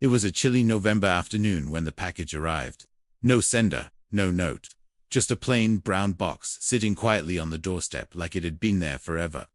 It was a chilly November afternoon when the package arrived. No sender, no note. Just a plain brown box sitting quietly on the doorstep like it had been there forever.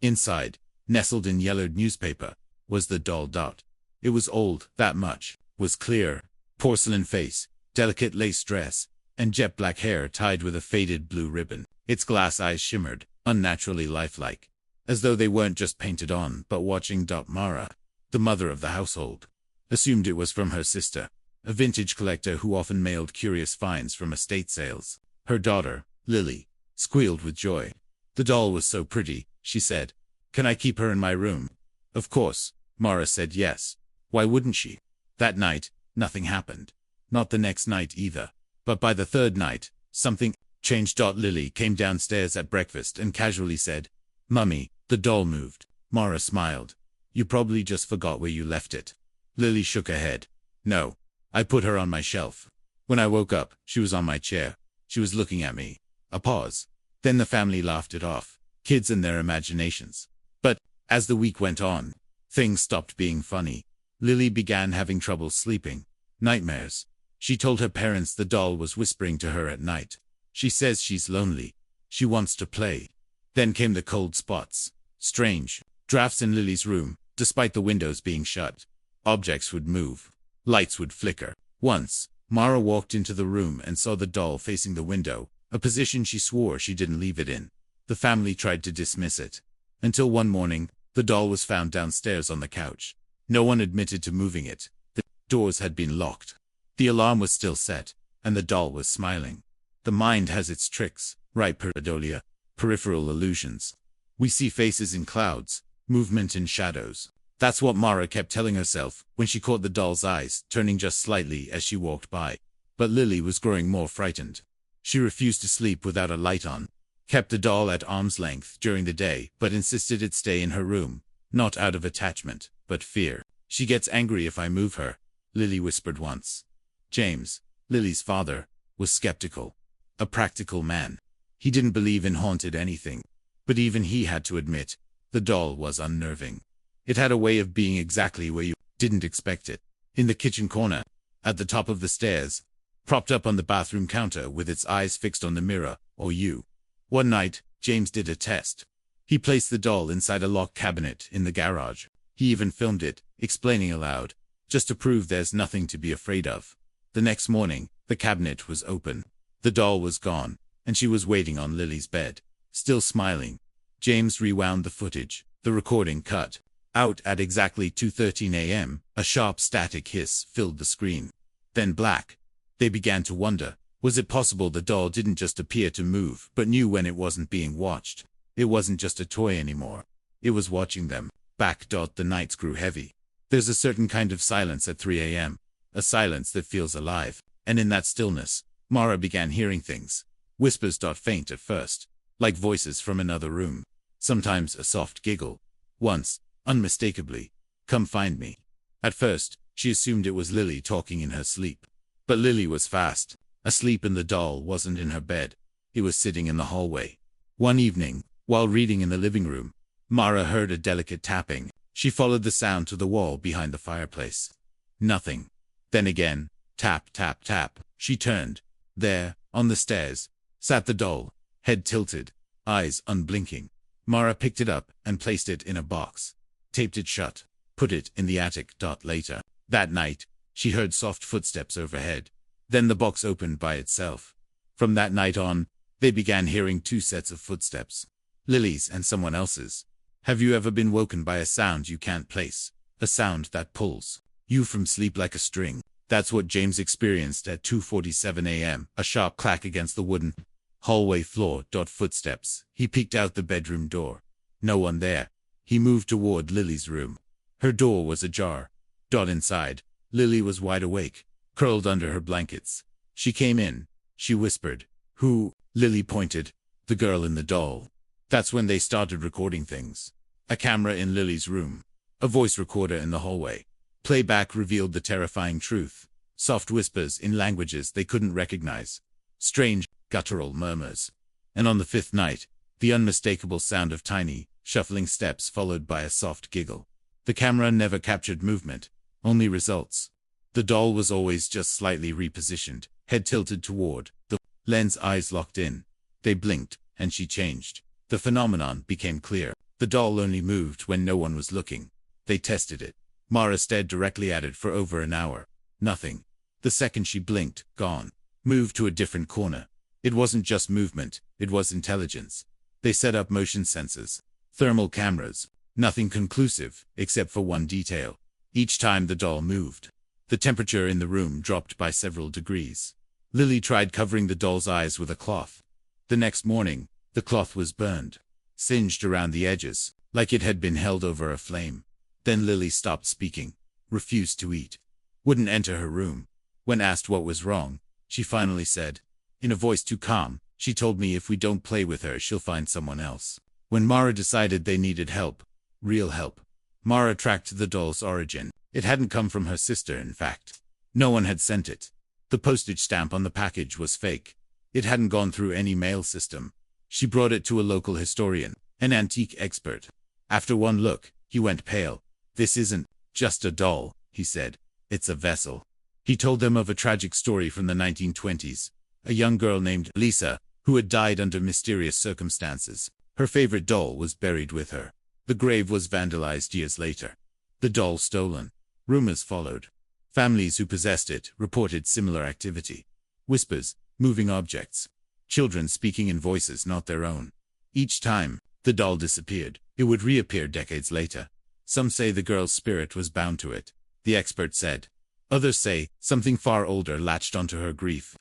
Inside, nestled in yellowed newspaper, was the doll Dot. It was old, that much, was clear. Porcelain face, delicate lace dress, and jet black hair tied with a faded blue ribbon. Its glass eyes shimmered, unnaturally lifelike, as though they weren't just painted on but watching. Mara, the mother of the household, assumed it was from her sister, a vintage collector who often mailed curious finds from estate sales. Her daughter, Lily, squealed with joy. The doll was so pretty, she said. Can I keep her in my room? Of course, Mara said yes. Why wouldn't she? That night, nothing happened. Not the next night either. But by the third night, something changed. Lily came downstairs at breakfast and casually said, "Mummy, the doll moved." Mara smiled. "You probably just forgot where you left it." Lily shook her head. "No, I put her on my shelf. When I woke up, she was on my chair. She was looking at me." A pause. Then the family laughed it off. Kids and their imaginations. But, as the week went on, things stopped being funny. Lily began having trouble sleeping. Nightmares. She told her parents the doll was whispering to her at night. She says she's lonely. She wants to play. Then came the cold spots. Strange. Drafts in Lily's room, despite the windows being shut. Objects would move. Lights would flicker. Once, Mara walked into the room and saw the doll facing the window, a position she swore she didn't leave it in. The family tried to dismiss it. Until one morning, the doll was found downstairs on the couch. No one admitted to moving it. The doors had been locked. The alarm was still set, and the doll was smiling. The mind has its tricks, right? Pareidolia, peripheral illusions. We see faces in clouds, movement in shadows. That's what Mara kept telling herself when she caught the doll's eyes turning just slightly as she walked by. But Lily was growing more frightened. She refused to sleep without a light on, kept the doll at arm's length during the day, but insisted it stay in her room, not out of attachment, but fear. "She gets angry if I move her," Lily whispered once. James, Lily's father, was skeptical. A practical man. He didn't believe in haunted anything. But even he had to admit, the doll was unnerving. It had a way of being exactly where you didn't expect it. In the kitchen corner, at the top of the stairs, propped up on the bathroom counter with its eyes fixed on the mirror, or you. One night, James did a test. He placed the doll inside a locked cabinet in the garage. He even filmed it, explaining aloud, just to prove there's nothing to be afraid of. The next morning, the cabinet was open. The doll was gone, and she was waiting on Lily's bed, still smiling. James rewound the footage. The recording cut out at exactly 2:13 a.m. A sharp static hiss filled the screen. Then black. They began to wonder, was it possible the doll didn't just appear to move, but knew when it wasn't being watched? It wasn't just a toy anymore. It was watching them. Back. The nights grew heavy. There's a certain kind of silence at 3 a.m. A silence that feels alive. And in that stillness, Mara began hearing things. Whispers. Faint at first, like voices from another room. Sometimes a soft giggle. Once, unmistakably, "Come find me." At first, she assumed it was Lily talking in her sleep. But Lily was fast asleep and the doll wasn't in her bed. It was sitting in the hallway. One evening, while reading in the living room, Mara heard a delicate tapping. She followed the sound to the wall behind the fireplace. Nothing. Then again, tap, tap, tap. She turned. There, on the stairs, sat the doll, head tilted, eyes unblinking. Mara picked it up and placed it in a box, taped it shut, put it in the attic. Later, that night, she heard soft footsteps overhead. Then the box opened by itself. From that night on, they began hearing two sets of footsteps. Lily's and someone else's. Have you ever been woken by a sound you can't place? A sound that pulls you from sleep like a string. That's what James experienced at 2:47 a.m. A sharp clack against the wooden hallway floor. Footsteps. He peeked out the bedroom door. No one there. He moved toward Lily's room. Her door was ajar. Inside, Lily was wide awake, curled under her blankets. She came in. She whispered. "Who?" Lily pointed. "The girl in the doll." That's when they started recording things. A camera in Lily's room. A voice recorder in the hallway. Playback revealed the terrifying truth. Soft whispers in languages they couldn't recognize. Strange, guttural murmurs. And on the fifth night, the unmistakable sound of tiny, shuffling steps followed by a soft giggle. The camera never captured movement, only results. The doll was always just slightly repositioned, head tilted toward the lens, eyes locked in. They blinked, and she changed. The phenomenon became clear. The doll only moved when no one was looking. They tested it. Mara stared directly at it for over an hour. Nothing. The second she blinked, gone. Moved to a different corner. It wasn't just movement, it was intelligence. They set up motion sensors, thermal cameras. Nothing conclusive, except for one detail. Each time the doll moved, the temperature in the room dropped by several degrees. Lily tried covering the doll's eyes with a cloth. The next morning, the cloth was burned, singed around the edges, like it had been held over a flame. Then Lily stopped speaking, refused to eat, wouldn't enter her room. When asked what was wrong, she finally said, in a voice too calm, she told me if we don't play with her she'll find someone else. When Mara decided they needed help, real help, Mara tracked the doll's origin. It hadn't come from her sister, in fact. No one had sent it. The postage stamp on the package was fake. It hadn't gone through any mail system. She brought it to a local historian, an antique expert. After one look, he went pale. "This isn't just a doll," he said. "It's a vessel." He told them of a tragic story from the 1920s. A young girl named Lisa, who had died under mysterious circumstances. Her favorite doll was buried with her. The grave was vandalized years later. The doll stolen. Rumors followed. Families who possessed it reported similar activity. Whispers, moving objects, children speaking in voices not their own. Each time the doll disappeared, it would reappear decades later. Some say the girl's spirit was bound to it, the expert said. Others say something far older latched onto her grief.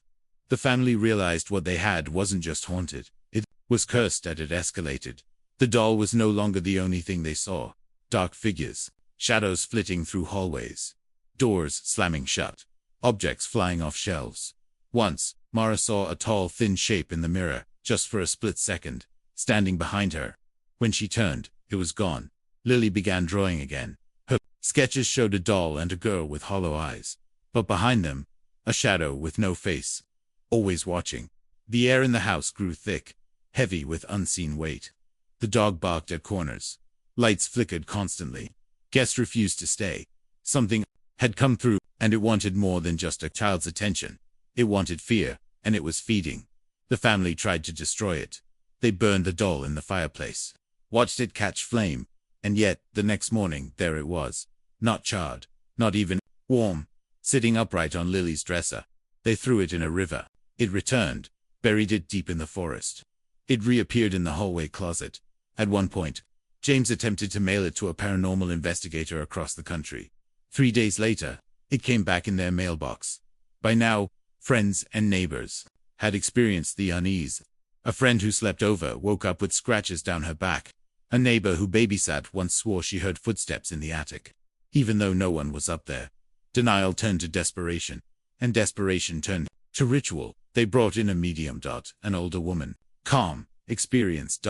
The family realized what they had wasn't just haunted, it was cursed and it escalated. The doll was no longer the only thing they saw. Dark figures, shadows flitting through hallways, doors slamming shut, objects flying off shelves. Once, Mara saw a tall, thin shape in the mirror, just for a split second, standing behind her. When she turned, it was gone. Lily began drawing again. Her sketches showed a doll and a girl with hollow eyes, but behind them, a shadow with no face, always watching. The air in the house grew thick, heavy with unseen weight. The dog barked at corners. Lights flickered constantly. Guests refused to stay. Something had come through, and it wanted more than just a child's attention. It wanted fear, and it was feeding. The family tried to destroy it. They burned the doll in the fireplace, watched it catch flame, and yet, the next morning, there it was. Not charred, not even warm, sitting upright on Lily's dresser. They threw it in a river. It returned, buried it deep in the forest. It reappeared in the hallway closet. At one point, James attempted to mail it to a paranormal investigator across the country. 3 days later, it came back in their mailbox. By now, friends and neighbors had experienced the unease. A friend who slept over woke up with scratches down her back. A neighbor who babysat once swore she heard footsteps in the attic, even though no one was up there. Denial turned to desperation, and desperation turned to ritual. They brought in a medium, an older woman, calm, experienced.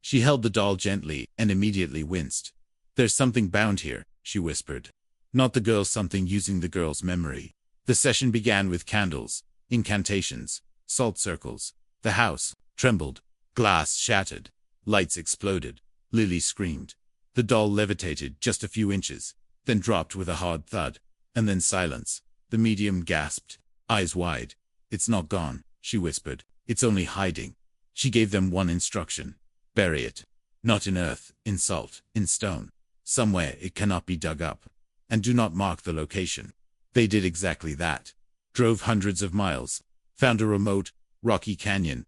She held the doll gently and immediately winced. "There's something bound here," she whispered. Not the girl, something using the girl's memory. The session began with candles, incantations, salt circles. The house trembled. Glass shattered. Lights exploded. Lily screamed. The doll levitated just a few inches, then dropped with a hard thud. And then silence. The medium gasped, eyes wide. "It's not gone," she whispered. "It's only hiding." She gave them one instruction. Bury it. Not in earth, in salt, in stone. Somewhere it cannot be dug up. And do not mark the location. They did exactly that. Drove hundreds of miles. Found a remote, rocky canyon.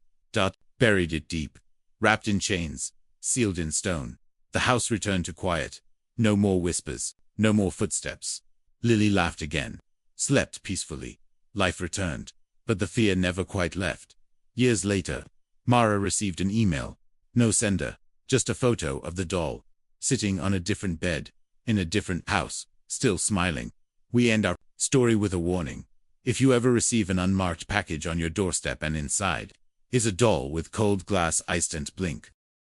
Buried it deep. Wrapped in chains. Sealed in stone. The house returned to quiet. No more whispers. No more footsteps. Lily laughed again. Slept peacefully. Life returned. But the fear never quite left. Years later, Mara received an email. No sender. Just a photo of the doll, sitting on a different bed, in a different house, still smiling. We end our story with a warning. If you ever receive an unmarked package on your doorstep and inside is a doll with cold glass, iced and blink,